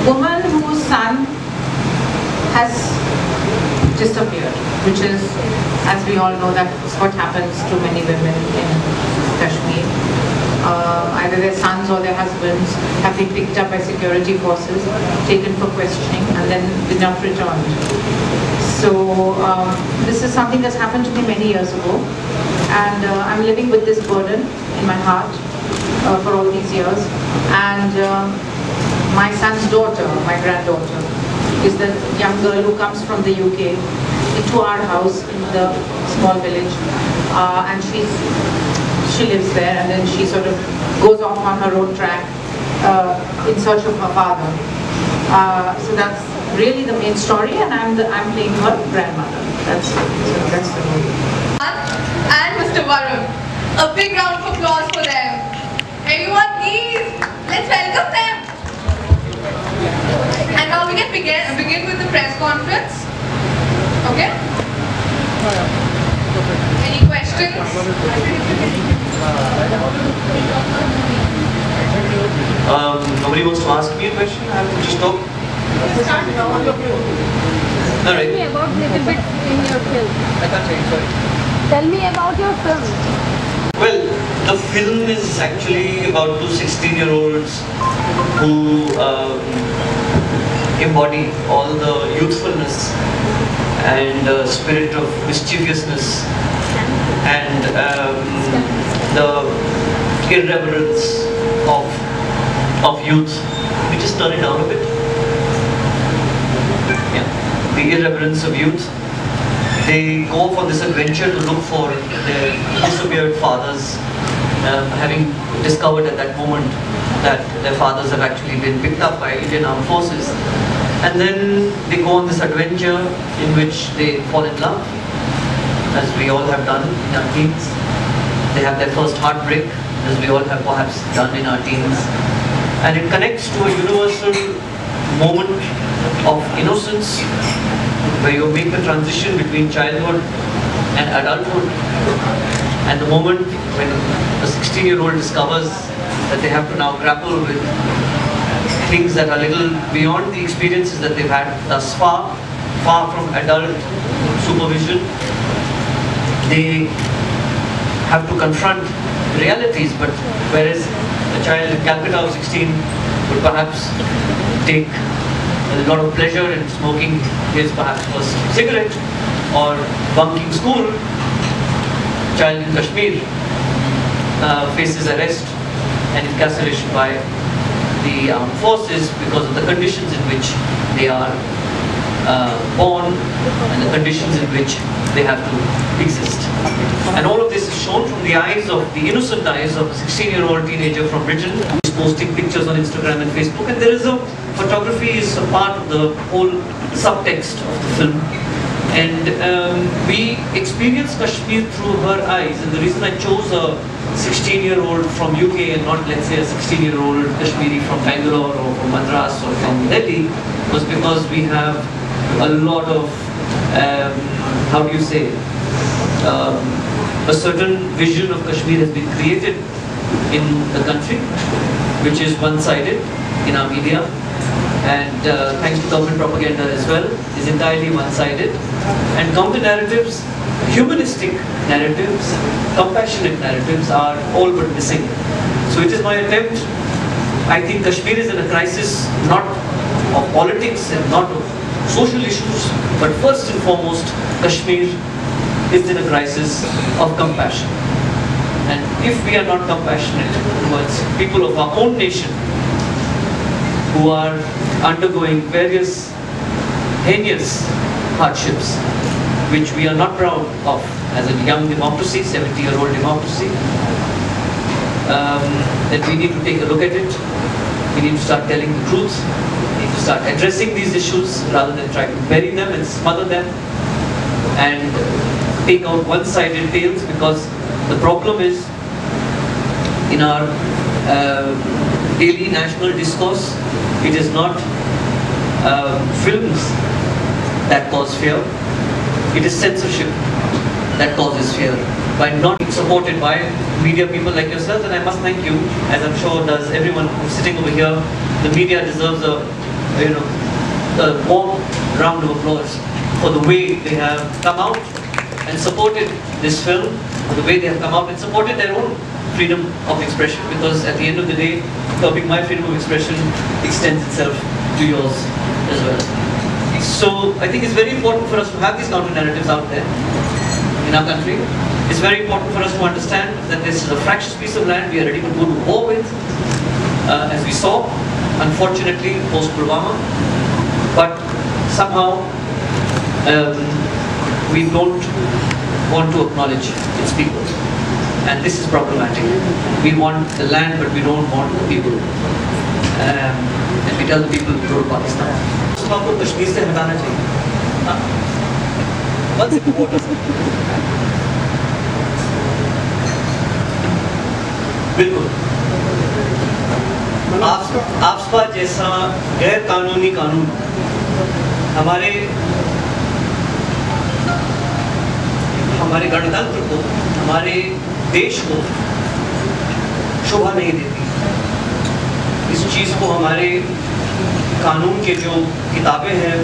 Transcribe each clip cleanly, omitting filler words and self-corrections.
woman whose son has disappeared, which is, as we all know, that is what happens to many women in Kashmir. Either their sons or their husbands have been picked up by security forces, taken for questioning, and then not returned. So this is something that's happened to me many years ago, and I'm living with this burden in my heart for all these years. And my son's daughter, my granddaughter, is the young girl who comes from the UK into our house in the small village, and she lives there, and then she sort of goes off on her own track in search of her father. So that's really the main story, and I'm playing her grandmother. That's the movie. And Mr. Varun, a big round of applause for them. Everyone, please, let's welcome them. And now we can begin with the press conference. Okay? Any questions? Nobody wants to ask me a question? I have to just talk. All right. Tell me about little bit in your film. I can't say, sorry. Tell me about your film. Well, the film is actually about two 16-year-olds who embody all the youthfulness and spirit of mischievousness and the irreverence of youth. We just turn it down a bit. Yeah, the irreverence of youth. They go off on this adventure to look for their disappeared fathers, having discovered at that moment that their fathers have actually been picked up by Indian Armed Forces. And then they go on this adventure in which they fall in love, as we all have done in our teens. They have their first heartbreak, as we all have perhaps done in our teens. And it connects to a universal moment of innocence, where you make the transition between childhood and adulthood, and the moment when a 16-year-old discovers that they have to now grapple with things that are little beyond the experiences that they've had thus far, far from adult supervision. They have to confront realities, but whereas a child in Calcutta of 16 would perhaps take a lot of pleasure in smoking his perhaps first cigarette or bunking school, child in Kashmir faces arrest and incarceration by the armed forces because of the conditions in which they are born and the conditions in which they have to exist. And all of this is shown from the eyes of the innocent eyes of a 16-year-old teenager from Britain who is posting pictures on Instagram and Facebook. And there is photography is a part of the whole subtext of the film. And we experience Kashmir through her eyes. And the reason I chose a 16-year-old from UK and not, let's say, a 16-year-old Kashmiri from Bangalore or from Madras or from Delhi was because we have a lot of, how do you say, a certain vision of Kashmir has been created in the country, which is one-sided in our media, and thanks to government propaganda as well, is entirely one-sided. And counter-narratives, humanistic narratives, compassionate narratives are all but missing. So it is my attempt. I think Kashmir is in a crisis not of politics and not of social issues, but first and foremost, Kashmir is in a crisis of compassion. And if we are not compassionate towards people of our own nation who are undergoing various heinous hardships, which we are not proud of as a young democracy, 70-year-old democracy, then we need to take a look at it. We need to start telling the truth. We need to start addressing these issues rather than try to bury them and smother them and take out one-sided tales, because the problem is in our daily national discourse, it is not films that cause fear, it is censorship that causes fear. By not being supported by media people like yourselves, and I must thank you, as I'm sure does everyone who's sitting over here. The media deserves a a warm round of applause for the way they have come out and supported this film, for the way they have come out and supported their own freedom of expression, because at the end of the day, curbing my freedom of expression extends itself to yours as well. So I think it's very important for us to have these counter narratives out there in our country. It's very important for us to understand that this is a fractious piece of land we are ready to go to war with, as we saw, unfortunately, post-Pulwama. But somehow we don't want to acknowledge its people. And this is problematic. We want the land, but we don't want the people. And we tell the people to go to Pakistan. So आपको कश्मीर से हटाना चाहिए. Once it was. बिल्कुल. AFSPA जैसा गैर कानूनी कानून हमारे गणतंत्र को, हमारे देश को शोभा नहीं देती. इस चीज़ को हमारे कानून के जो किताबें हैं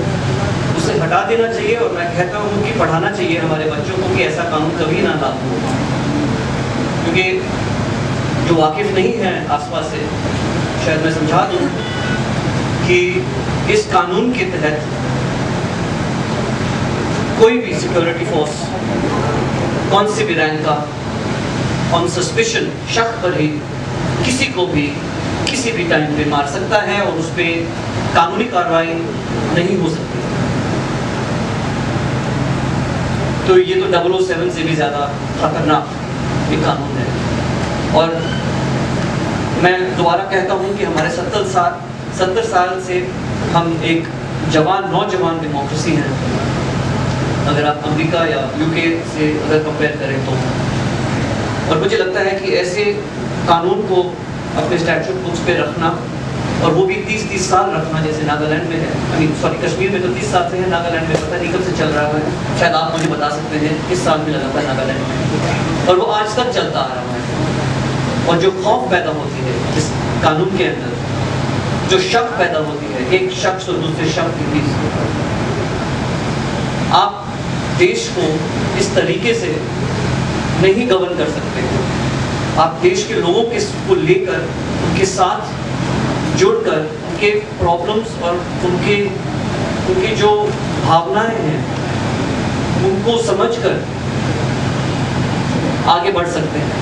उसे हटा देना चाहिए, और मैं कहता हूँ कि पढ़ाना चाहिए हमारे बच्चों को कि ऐसा कानून कभी ना लागू हो. क्योंकि जो वाकिफ नहीं है आसपास से, शायद मैं समझा दूँ कि इस कानून के तहत कोई भी सिक्योरिटी फोर्स कौन सी भी रैंक का ऑन सस्पिशन, शक पर ही किसी को भी किसी भी टाइम पे मार सकता है, और उस पर कानूनी कार्रवाई नहीं हो सकती. तो ये तो 007 से भी ज़्यादा खतरनाक एक कानून है. और मैं दोबारा कहता हूँ कि हमारे 70 साल से हम एक नौजवान डेमोक्रेसी हैं. अगर आप अमेरिका या यूके से अगर कंपेयर करें तो, और मुझे लगता है कि ऐसे कानून को अपने स्टैट्यूट बुक्स पे रखना, और वो भी 30 साल रखना, जैसे नागालैंड में है. कश्मीर में तो 30 साल से है, नागालैंड में पता नहीं कब से चल रहा है. शायद आप मुझे बता सकते हैं किस साल में लगा था नागालैंड में, और वो आज तक चलता आ रहा है. और जो खौफ पैदा होती है इस कानून के अंदर, जो शक पैदा होती है एक शख्स और दूसरे शख्स के बीच, आप देश को इस तरीके से नहीं गवर्न कर सकते. आप देश के लोगों को लेकर, उनके साथ जुड़कर, उनके प्रॉब्लम्स और उनकी जो भावनाएं हैं उनको समझकर आगे बढ़ सकते हैं.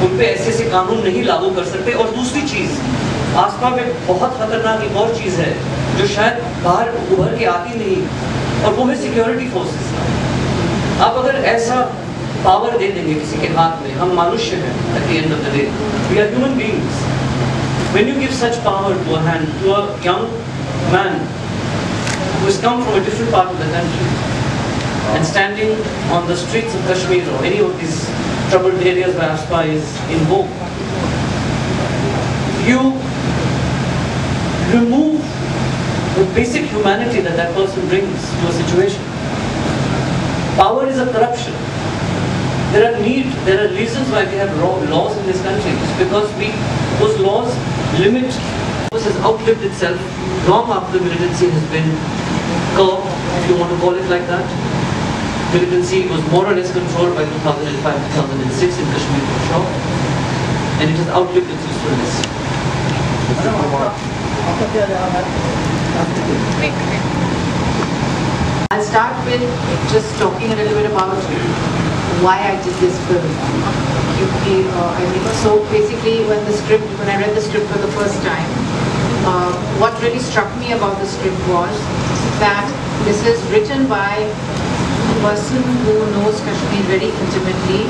उन पे ऐसे कानून नहीं लागू कर सकते. और दूसरी चीज़, आसपास में बहुत खतरनाक एक और चीज़ है जो शायद बाहर उभर के आती नहीं, और वो है सिक्योरिटी फोर्सेस. आप अगर ऐसा पावर दे देंगे किसी के हाथ में, हम मनुष्य हैं, at the end of the day we are human beings. When you give such power to a hand, to a young man who has come from a different part of the country and standing on the streets of Kashmir or any of these troubled areas where AFSPA is in vogue, you remove the basic humanity that that person brings to a situation. Power is a corruption. There are reasons why we have laws in this country. It's because those laws limit. It has outlived itself long after the militancy has been curbed, if you want to call it like that. Militancy was more or less controlled by 2005-2006 in Kashmir for sure, and it has outlived its usefulness. I'll start with just talking a little bit about why I did this film. So basically, when I read the script for the first time, what really struck me about the script was that this is written by a person who knows Kashmir very intimately,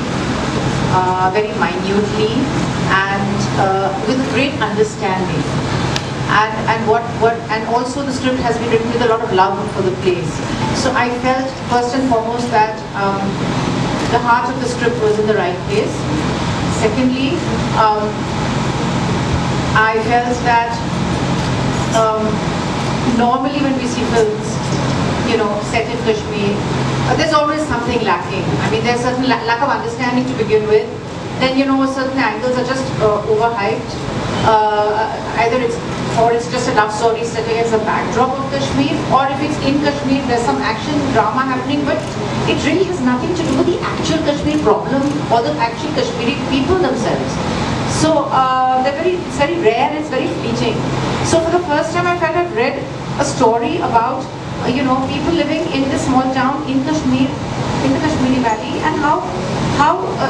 very minutely, and with great understanding. And also the script has been written with a lot of love for the place. So I felt first and foremost that the heart of the script was in the right place. Secondly, I felt that normally when we see films, set in Kashmir, there's always something lacking. I mean, there's certain lack of understanding to begin with. Then certain angles are just overhyped. Either it's or it's just a love story set against the backdrop of Kashmir, or if it's in Kashmir, there's some action drama happening, but it really has nothing to do with the actual Kashmir problem or the actual Kashmiri people themselves. So it's very rare, it's very fleeting. So for the first time I felt I've read a story about people living in this small town in Kashmir, in the Kashmiri Valley, and how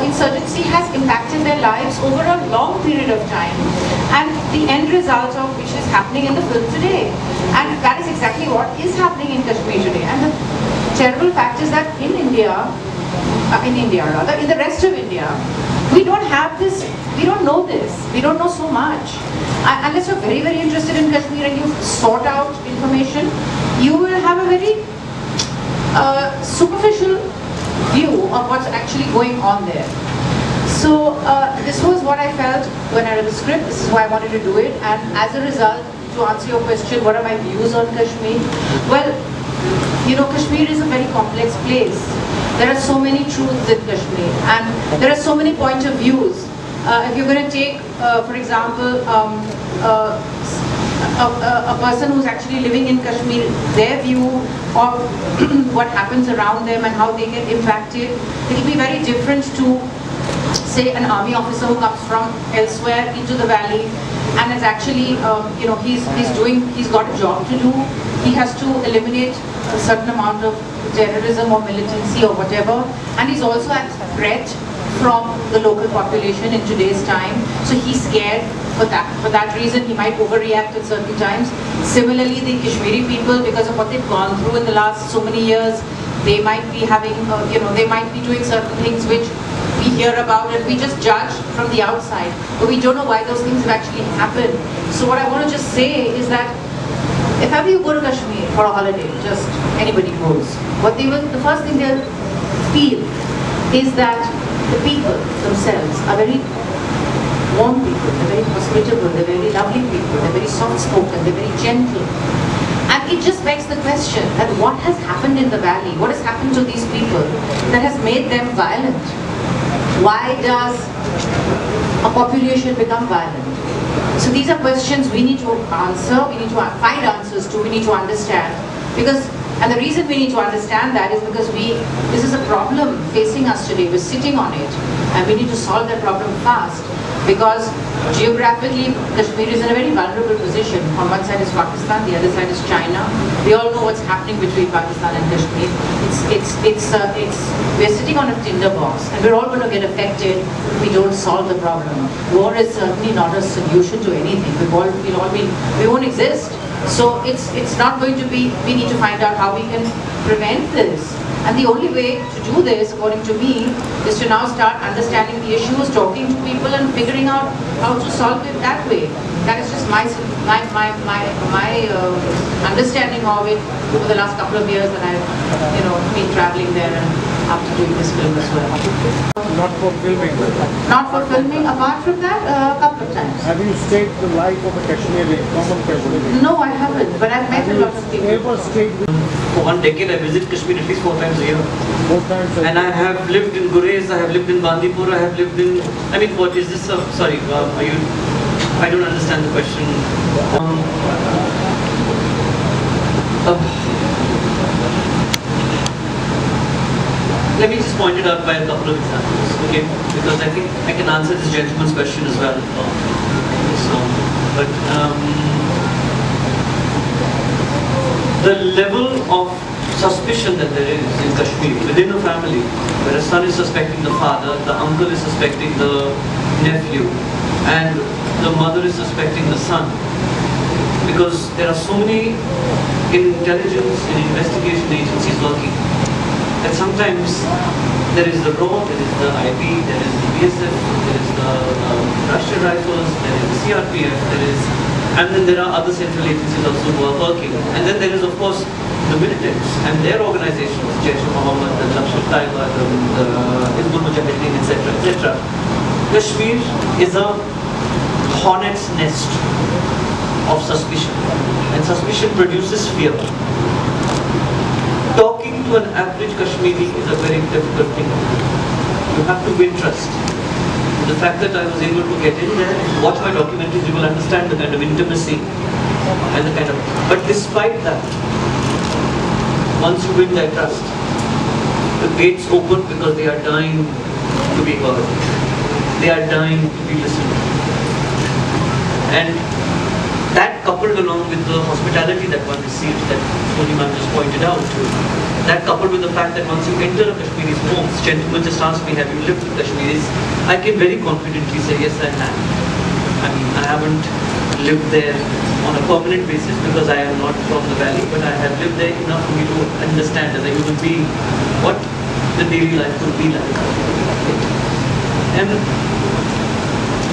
insurgency has impacted their lives over a long period of time, and the end result of which is happening in the film today. And that is exactly what is happening in Kashmir today. And the terrible fact is that in the rest of India, we don't have this, we don't know this, we don't know so much. Unless you're very, very interested in Kashmir and you sort out information, you will have a very superficial view of what's actually going on there. So this was what I felt when I read the script. This is why I wanted to do it. And as a result, to answer your question, what are my views on Kashmir? Well, Kashmir is a very complex place. There are so many truths in Kashmir, and there are so many point of views. If you're going to take, for example, a person who's actually living in Kashmir, their view of what happens around them and how they get impacted, it will be very different to, say, an army officer who comes from elsewhere into the valley and is actually, he's got a job to do. He has to eliminate a certain amount of terrorism or militancy or whatever, and he's also at threat from the local population in today's time. So he's scared. For that reason, he might overreact at certain times. Similarly, the Kashmiri people, because of what they've gone through in the last so many years, they might be having, they might be doing certain things which we hear about and we just judge from the outside, but we don't know why those things have actually happened. So what I want to just say is that if ever you go to Kashmir for a holiday, just anybody goes, the first thing they'll feel is that the people themselves are very warm people, they're very hospitable, they're very lovely people, they're very soft-spoken, they're very gentle. And it just begs the question that what has happened in the valley, what has happened to these people that has made them violent? Why does a population become violent? So these are questions we need to answer, we need to find answers to, we need to understand. And the reason we need to understand that is because this is a problem facing us today, we're sitting on it, and we need to solve that problem fast. Because geographically, Kashmir is in a very vulnerable position. On one side is Pakistan, the other side is China. We all know what's happening between Pakistan and Kashmir. We're sitting on a tinderbox, and we're all going to get affected if we don't solve the problem. War is certainly not a solution to anything. We won't exist. So it's not going to be. We need to find out how we can prevent this. And the only way to do this, according to me, is to now start understanding the issues, talking to people, and figuring out how to solve it that way. That is just my understanding of it over the last couple of years that I've been traveling there and after doing this film as well. Not for filming? Not for filming. Apart from that, a couple of times. Have you stayed the life of a Kashmiri, common Kashmiri? No, I haven't, but I've met a lot of people. Ever stayed with? For 1 decade, I visit Kashmir at least 4 times a year. 4 times a year? And I have lived in Gurez, I have lived in Bandipur, I have lived in... I mean, what is this? Sorry, are you... I don't understand the question. Let me just point it out by a couple of examples, okay? Because I think I can answer this gentleman's question as well. The level of suspicion that there is in Kashmir within a family, where a son is suspecting the father, the uncle is suspecting the nephew, and the mother is suspecting the son, because there are so many intelligence and investigation agencies working, that sometimes there is the RAW, there is the IP, there is the BSF, there is the Russian Rifles, there is the CRPF, and then there are other central agencies also who are working. And then there is, of course, the militants and their organizations, Jaish-e-Mohammed, the Lashkar-e-Taiba, the Hizbul Mujahideen, etc., etc. Kashmir is a hornet's nest of suspicion, and suspicion produces fear. Talking to an average Kashmiri is a very difficult thing. You have to win trust. the fact that I was able to get in there, watch my documentaries, you will understand the kind of intimacy and the kind of... But despite that, once you win their trust, the gates open because they are dying to be heard. They are dying to be listened to. And that coupled along with the hospitality that one receives, that Soni ma'am just pointed out, that coupled with the fact that once you enter a Kashmiri's home, gentlemen just asked me, have you lived with Kashmiris? I can very confidently say, yes, I have. I mean, I haven't lived there on a permanent basis because I am not from the valley, but I have lived there enough for me to understand as a human being what the daily life could be like. And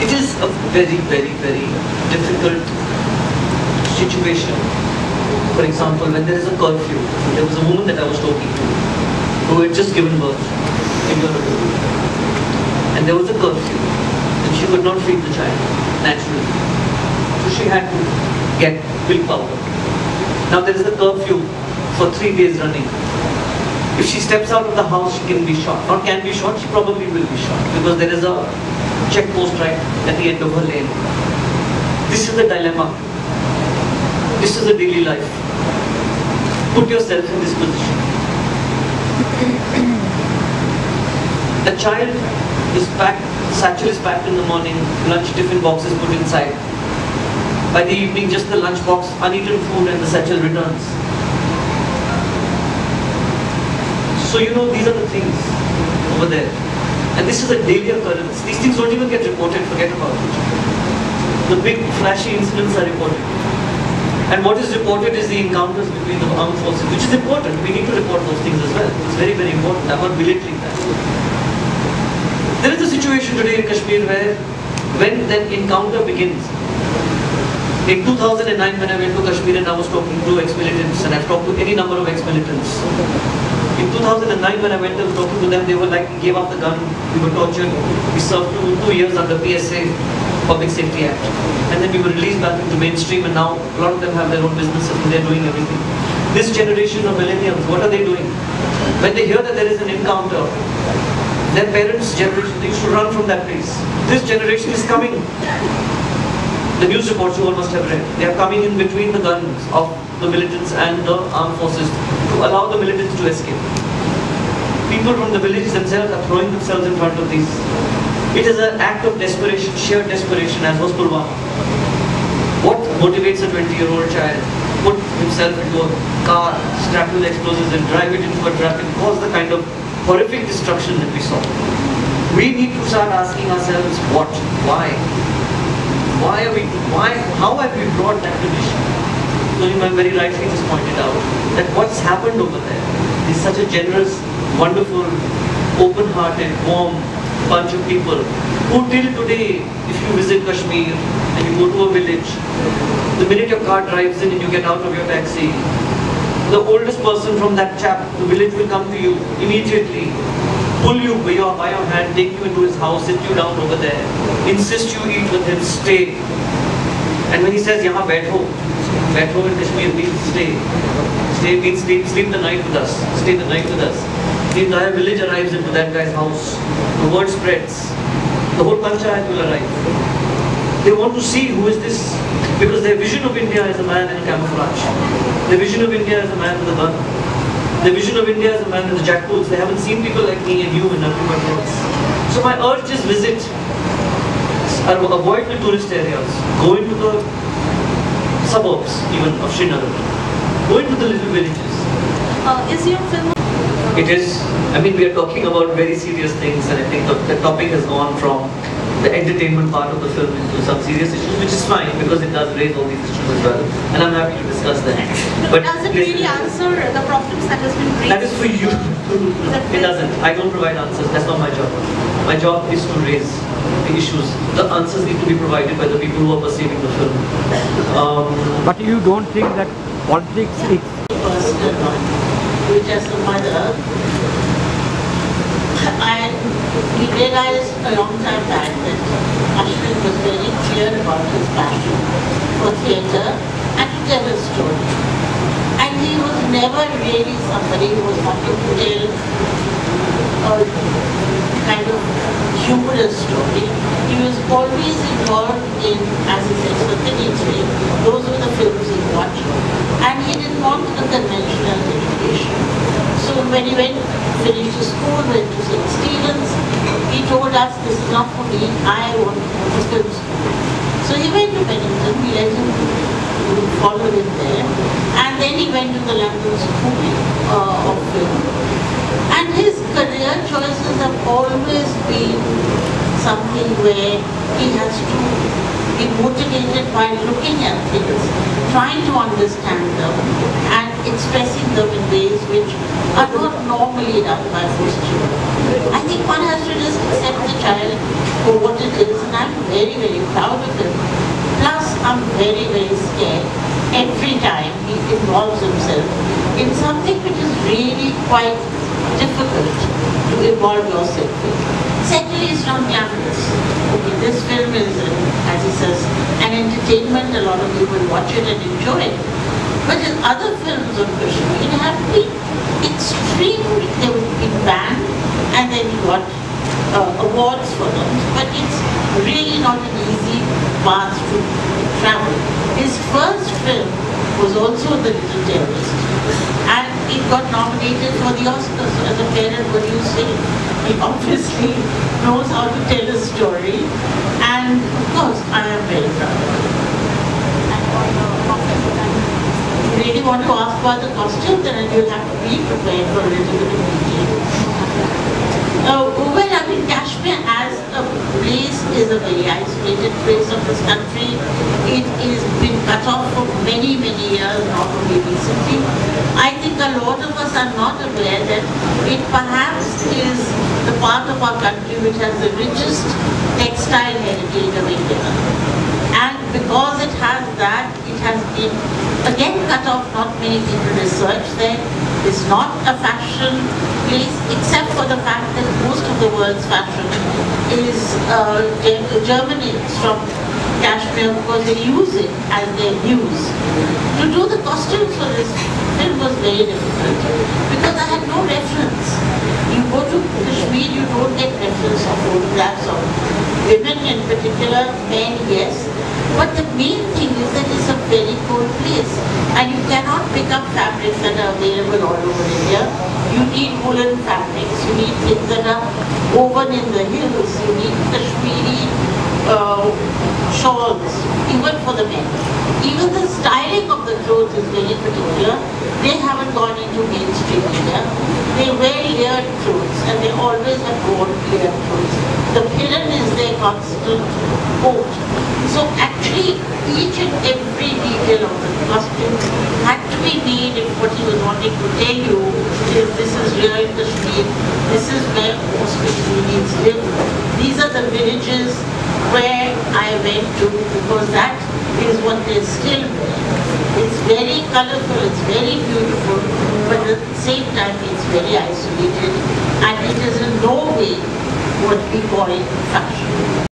it is a very, very, very difficult situation. For example, when there is a curfew, there was a woman that I was talking to who had just given birth a year ago. And there was a curfew and she could not feed the child naturally. So she had to get willpower. Now there is a curfew for 3 days running. If she steps out of the house, she can be shot. Or can be shot, she probably will be shot because there is a check post right at the end of her lane. This is the dilemma. This is the daily life. Put yourself in this position. The child is packed, satchel is packed in the morning, lunch tiffin box is put inside. By the evening, just the lunch box, uneaten food and the satchel returns. So you know, these are the things over there. And this is a daily occurrence. These things don't even get reported, forget about it. The big flashy incidents are reported. And what is reported is the encounters between the armed forces, which is important. We need to report those things as well. It's very, very important. I'm not belittling that. There is a situation today in Kashmir where when that encounter begins, in 2009 when I went to Kashmir and I was talking to ex-militants, and I've talked to any number of ex-militants. In 2009 when I went and talking to them, they were like, we gave up the gun, we were tortured, we served 2 years under PSA, Public Safety Act. And then we were released back into mainstream and now a lot of them have their own businesses and they're doing everything. This generation of millennials, what are they doing? When they hear that there is an encounter, their parents' generation, they used to run from that place. This generation is coming. The news reports you all must have read. They are coming in between the guns of the militants and the armed forces to allow the militants to escape. People from the villages themselves are throwing themselves in front of these. It is an act of desperation, sheer desperation, as was Pulwama. What motivates a 20-year-old child? Put himself into a car, strapped with explosives and drive it into a truck and cause the kind of horrific destruction that we saw. We need to start asking ourselves, what? Why? How have we brought that condition? Soni ma'am very rightly just pointed out that what's happened over there is such a generous, wonderful, open-hearted, warm bunch of people who till today, if you visit Kashmir and you go to a village, the minute your car drives in and you get out of your taxi, the oldest person from that the village will come to you immediately, pull you by your hand, take you into his house, sit you down over there, insist you eat with him, stay. And when he says, "Yahan baitho," baitho in Kashmir means stay. Stay means sleep the night with us, stay the night with us. The entire village arrives into that guy's house. The word spreads. The whole panchayat will arrive. They want to see who is this, because their vision of India is a man in a camouflage. Their vision of India is a man with a gun. Their vision of India is a man with the jackboots. They haven't seen people like me and you and everybody else. So my urge is visit. Avoid the tourist areas. Go into the suburbs even of Srinagar. Go into the little villages. Is your film... It is, I mean, we are talking about very serious things, and I think the topic has gone from the entertainment part of the film into some serious issues, which is fine because it does raise all these issues as well, and I'm happy to discuss that. But does it really answer the problems that has been raised? That is for you. It doesn't. I don't provide answers. That's not my job. My job is to raise the issues. The answers need to be provided by the people who are perceiving the film. But you don't think that politics is... Personal one, which as a mother, we realized a long time back that Ashvin was very clear about his passion for theatre and to tell a story. And he was never really somebody who was wanting to tell kind of humorous story. He was always involved in, as he said, Swatanitra. Those were the films he watched. And he didn't want a conventional education. So when he finished his school, went to St. Stephen's, he told us, this is not for me, I want to go to film school. So he went to Bennington, we let him follow him there, and then he went to the London School of Film. And his career choices have always been something where he has to be motivated by looking at things, trying to understand them, and expressing them in ways which are not normally done by most children. I think one has to just accept the child for what it is, and I'm very, very proud of him. Plus, I'm very, very scared every time he involves himself in something which is really quite difficult to involve yourself in. Secondly, it's not glamorous. Okay, this film is, as he says, an entertainment. A lot of you will watch it and enjoy it. But his other films on Kashmir have been extremely, they would be banned and then he got awards for them. But it's really not an easy path to travel. His first film was also The Little Terrorist, and it got nominated for the Oscars. So as a parent, what do you say? He obviously knows how to tell a story, and of course, I am very proud of him. If you really want to ask about the costume, then you'll have to be prepared for a little bit of detail. Well, I mean, Kashmir as a place is a very isolated place of this country. It has been cut off for many, many years, not only recently. I think a lot of us are not aware that it perhaps is the part of our country which has the richest textile heritage of India. And because it has that, it has been again cut off. Not many people research there. It's not a fashion place, except for the fact that most of the world's fashion is germinates from Kashmir because they use it as their muse. To do the costumes for this film was very difficult because I had no reference. You go to Kashmir, you don't get reference of photographs of women in particular, men, yes. But the main thing is that it's a very cold place and you cannot pick up fabrics that are available all over India. You need woolen fabrics, you need things that are woven in the hills, you need Kashmiri shawls, even for the men. Even the styling of the clothes is very particular. They haven't gone into mainstream India. They wear layered clothes and they always have worn layered clothes. The pillar is their constant coat. So actually, each and every detail of the costume had to be made if what he was wanting to tell you is this is real Kashmir, this is where most Kashmiris live. These are the villages where I went to because that is what they still wear. It's very colorful, it's very beautiful, but at the same time it's very isolated and it is in no way what we call fashion.